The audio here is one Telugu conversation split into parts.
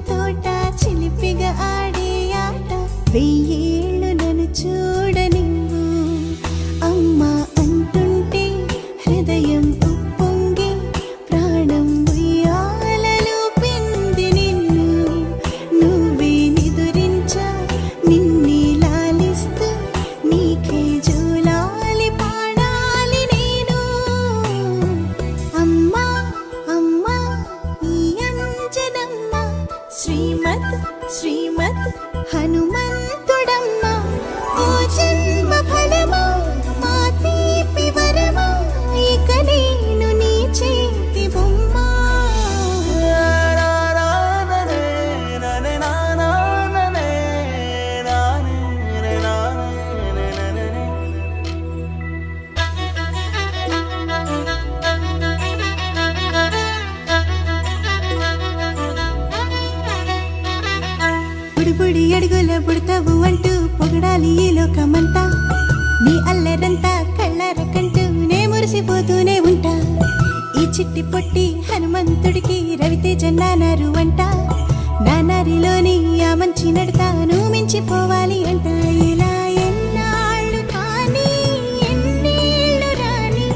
తోట చిలిపిగా ఆడే ఆట వెయ్యేళ్ళు నన్ను చూడనివ్వు అమ్మా అంటుంటే హృదయం ఉప్పొంగి ప్రాణం ఉయ్యాలలో పిండి నిన్ను నువ్వే నిదురించా నిన్నే లాలిస్తూ నీకే జోలాలి పాడాలి నేను అమ్మా అమ్మా ఈ అంజనమ్మ శ్రీమత్ శ్రీమత్ హనుమంతుడమ్మ ఓ జన్మ ఫలమా మా తీపి వరమా ఇక నేను నీ చేతి బొమ్మ బుడి అడుగుల బుడతావు అంటూ పొగడాలి ఈ లోకమంతా నీ అల్లరంతా కళ్ళారకంటూ నే మురిసిపోతూనే ఉంటా ఈ చిట్టి పొట్టి హనుమంతుడికి రవితేజ నానారు అంట నానారిలోని ఆ మంచి నడతాను మించిపోవాలి అంట ఇలా ఎన్నాళ్ళు కానీ ఎన్నేళ్ళు రాని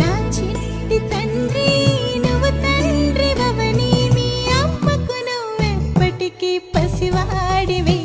నా చిట్టి తండ్రి నువ్వు తండ్రి భవని మీ అమ్మకు నువ్వెప్పటికీ పసివాడివి